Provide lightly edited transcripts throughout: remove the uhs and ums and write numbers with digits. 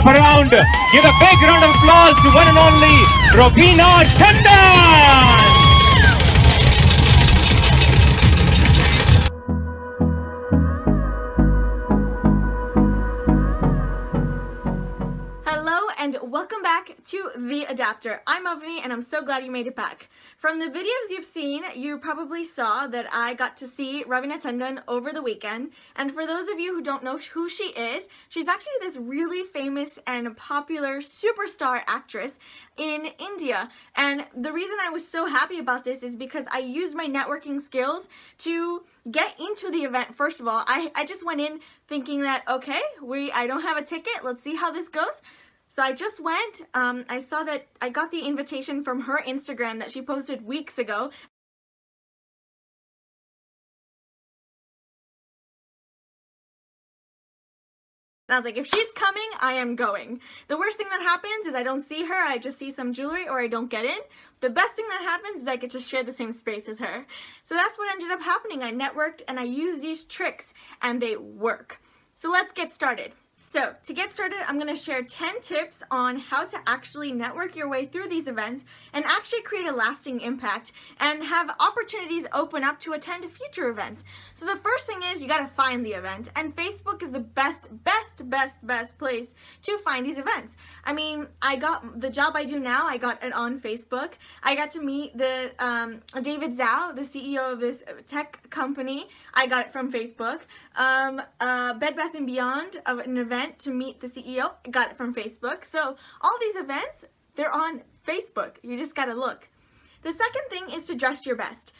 around. Give a big round of applause to one and only Raveena Tandon. Hello and welcome back to the AdaPtor. I'm Avani and I'm so glad you made it back. From the videos you've seen, you probably saw that I got to see Raveena Tandon over the weekend. And for those of you who don't know who she is, she's actually this really famous and popular superstar actress in India. And the reason I was so happy about this is because I used my networking skills to get into the event. First of all, I just went in thinking that, okay, I don't have a ticket, let's see how this goes. So I just went, I saw that I got the invitation from her Instagram that she posted weeks ago. And I was like, if she's coming, I am going. The worst thing that happens is I don't see her, I just see some jewelry, or I don't get in. The best thing that happens is I get to share the same space as her. So that's what ended up happening. I networked and I used these tricks and they work. So let's get started. So to get started, I'm going to share 10 tips on how to actually network your way through these events and actually create a lasting impact and have opportunities open up to attend future events. So the first thing is you got to find the event, and Facebook is the best place to find these events. I mean, I got the job I do now, I got it on Facebook. I got to meet the David Zhao, the CEO of this tech company. I got it from Facebook. Bed Bath & Beyond, an event to meet the CEO, I got it from Facebook. So all these events, they're on Facebook. You just gotta look. The second thing is to dress your best.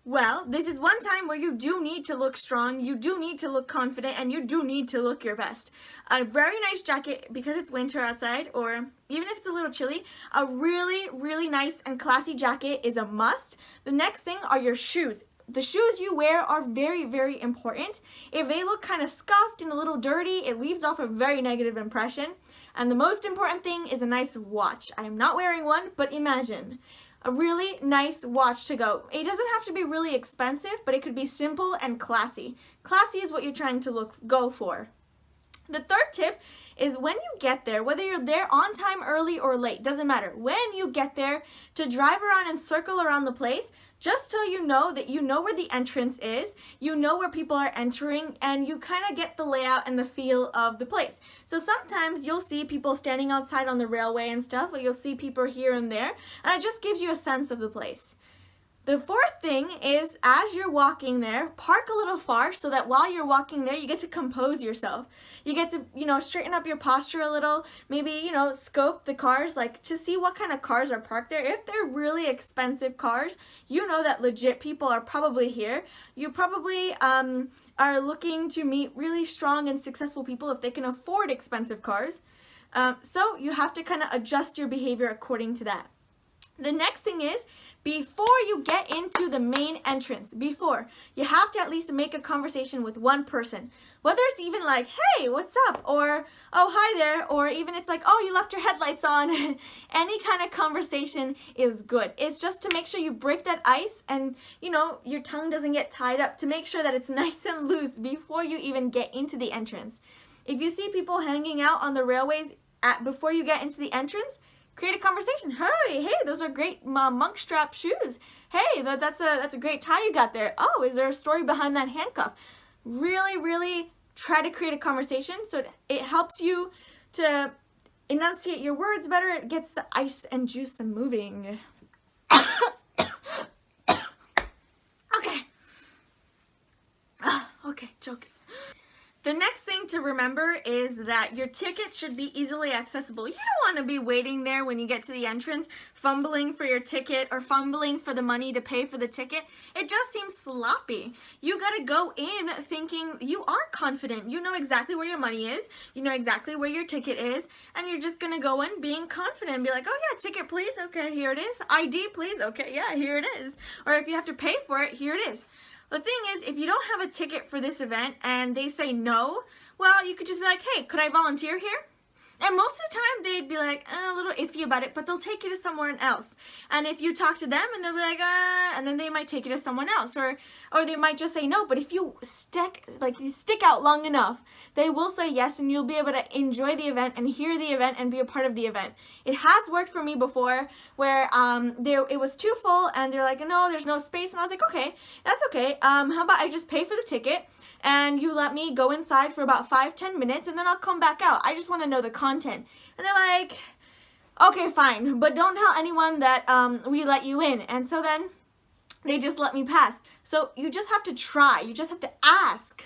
Well, this is one time where you do need to look strong, you do need to look confident, and you do need to look your best. A very nice jacket, because it's winter outside, or even if it's a little chilly, a really nice and classy jacket is a must. The next thing are your shoes. The shoes you wear are very important. If they look kind of scuffed and a little dirty, it leaves off a very negative impression. And the most important thing is a nice watch. I am not wearing one, but imagine a really nice watch to go. It doesn't have to be really expensive, but it could be simple and classy. Classy is what you're trying to go for. The third tip is when you get there, whether you're there on time, early, or late, doesn't matter. When you get there, to drive around and circle around the place, just so you know that you know where the entrance is, you know where people are entering, and you kind of get the layout and the feel of the place. So sometimes you'll see people standing outside on the railway and stuff, or you'll see people here and there, and it just gives you a sense of the place. The fourth thing is, as you're walking there, park a little far so that while you're walking there, you get to compose yourself. You get to, straighten up your posture a little, maybe, scope the cars, like to see what kind of cars are parked there. If they're really expensive cars, you know that legit people are probably here. You probably are looking to meet really strong and successful people if they can afford expensive cars. So you have to kind of adjust your behavior according to that. The next thing is, before you get into the main entrance, you have to at least make a conversation with one person. Whether it's even like, hey, what's up? Or, oh, hi there. Or even it's like, oh, you left your headlights on. Any kind of conversation is good. It's just to make sure you break that ice and, your tongue doesn't get tied up, to make sure that it's nice and loose before you even get into the entrance. If you see people hanging out on the railways before you get into the entrance, create a conversation. Hey, those are great monk strap shoes. Hey, that's a great tie you got there. Oh, is there a story behind that handcuff? Really try to create a conversation so it helps you to enunciate your words better. It gets the ice and juice moving. Okay, joking. The next thing to remember is that your ticket should be easily accessible. You don't want to be waiting there when you get to the entrance, fumbling for your ticket or fumbling for the money to pay for the ticket. It just seems sloppy. You got to go in thinking you are confident. You know exactly where your money is. You know exactly where your ticket is. And you're just going to go in being confident and be like, oh yeah, ticket please. Okay, here it is. ID please. Okay, yeah, here it is. Or if you have to pay for it, here it is. The thing is, if you don't have a ticket for this event and they say no, well, you could just be like, hey, could I volunteer here? And most of the time they'd be like a little iffy about it, but they'll take you to someone else. And if you talk to them and they'll be like, and then they might take you to someone else, or they might just say no. But if you stick out long enough, they will say yes, and you'll be able to enjoy the event and hear the event and be a part of the event. It has worked for me before, where it was too full and they're like, no, there's no space, and I was like, okay, that's okay. How about I just pay for the ticket and you let me go inside for about 5-10 minutes, and then I'll come back out. I just want to know the content. And they're like, okay, fine, but don't tell anyone that we let you in. And so then they just let me pass. So you just have to try. You just have to ask.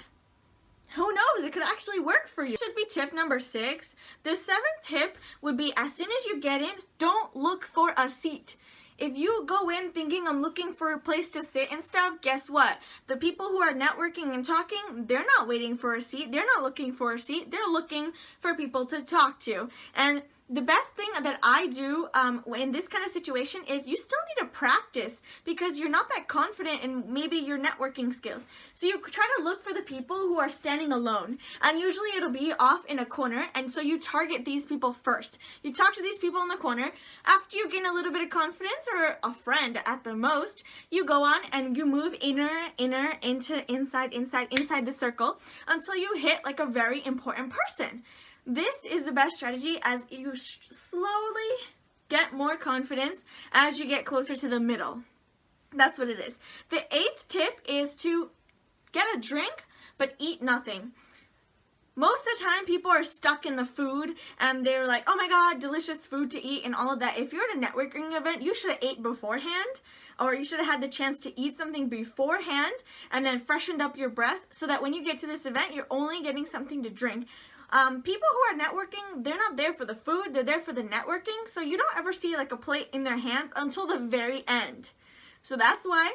Who knows? It could actually work for you. Should be tip number 6. The 7th tip would be, as soon as you get in, don't look for a seat. If you go in thinking I'm looking for a place to sit and stuff, guess what? The people who are networking and talking, they're not waiting for a seat. They're not looking for a seat. They're looking for people to talk to. And the best thing that I do in this kind of situation is you still need to practice, because you're not that confident in maybe your networking skills. So you try to look for the people who are standing alone, and usually it'll be off in a corner, and so you target these people first. You talk to these people in the corner. After you gain a little bit of confidence, or a friend at the most, you go on and you move inner into inside the circle until you hit like a very important person. This is the best strategy as you slowly get more confidence as you get closer to the middle. That's what it is. The 8th tip is to get a drink but eat nothing. Most of the time people are stuck in the food and they're like, oh my god, delicious food to eat and all of that. If you're at a networking event, you should have ate beforehand, or you should have had the chance to eat something beforehand and then freshened up your breath, so that when you get to this event, you're only getting something to drink. People who are networking, they're not there for the food, they're there for the networking, so you don't ever see like a plate in their hands until the very end. So that's why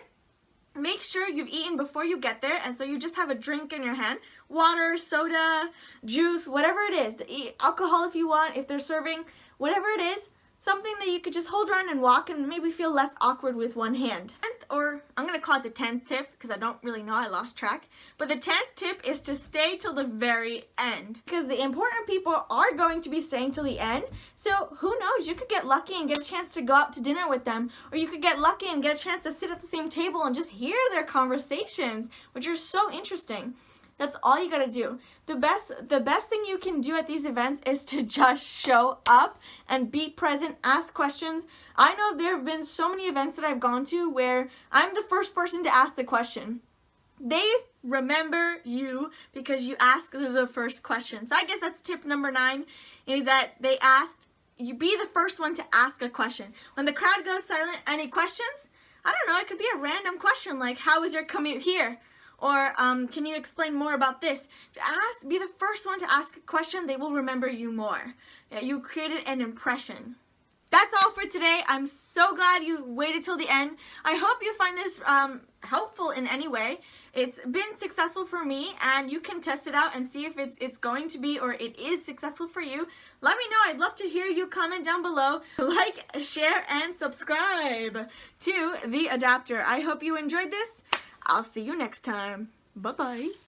make sure you've eaten before you get there, and so you just have a drink in your hand, water, soda, juice, whatever it is, to eat alcohol if you want, if they're serving, whatever it is, something that you could just hold around and walk and maybe feel less awkward with one hand. Or I'm going to call it the 10th tip, because I don't really know, I lost track. But the 10th tip is to stay till the very end, because the important people are going to be staying till the end. So who knows, you could get lucky and get a chance to go out to dinner with them, or you could get lucky and get a chance to sit at the same table and just hear their conversations, which are so interesting. That's all you gotta do. The best thing you can do at these events is to just show up and be present, ask questions. I know there have been so many events that I've gone to where I'm the first person to ask the question. They remember you because you asked the first question. So I guess that's tip number 9, is that they asked, you be the first one to ask a question. When the crowd goes silent, any questions? I don't know, it could be a random question like, how was your commute here? Or can you explain more about this? Be the first one to ask a question. They will remember you more. You created an impression. That's all for today. I'm so glad you waited till the end. I hope you find this helpful in any way. It's been successful for me, and you can test it out and see if it's going to be, or it is successful for you. Let me know. I'd love to hear you. Comment down below. Like, share, and subscribe to the AdaPtor. I hope you enjoyed this. I'll see you next time. Bye-bye.